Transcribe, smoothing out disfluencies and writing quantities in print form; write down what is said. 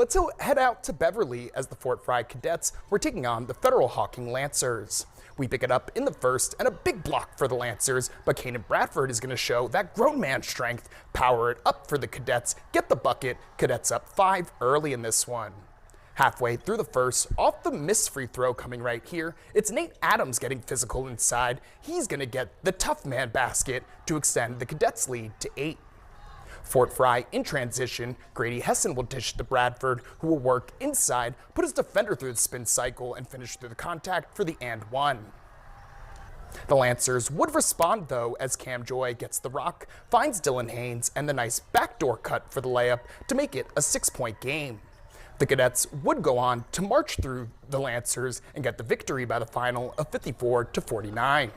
Let's head out to Beverly as the Fort Frye cadets were taking on the Federal Hocking Lancers. We pick it up in the first and a big block for the Lancers, but Kainen Bradford is going to show that grown man strength, power it up for the cadets, get the bucket, cadets up 5 early in this one. Halfway through the first, off the missed free throw coming right here, it's Nate Adams getting physical inside. He's going to get the tough man basket to extend the cadets' lead to 8. Fort Frye in transition, Grady Hessen will dish to Bradford, who will work inside, put his defender through the spin cycle, and finish through the contact for the and one. The Lancers would respond though as Cam Joy gets the rock, finds Dylan Haynes, and the nice backdoor cut for the layup to make it a 6-point game. The cadets would go on to march through the Lancers and get the victory by the final of 54-49.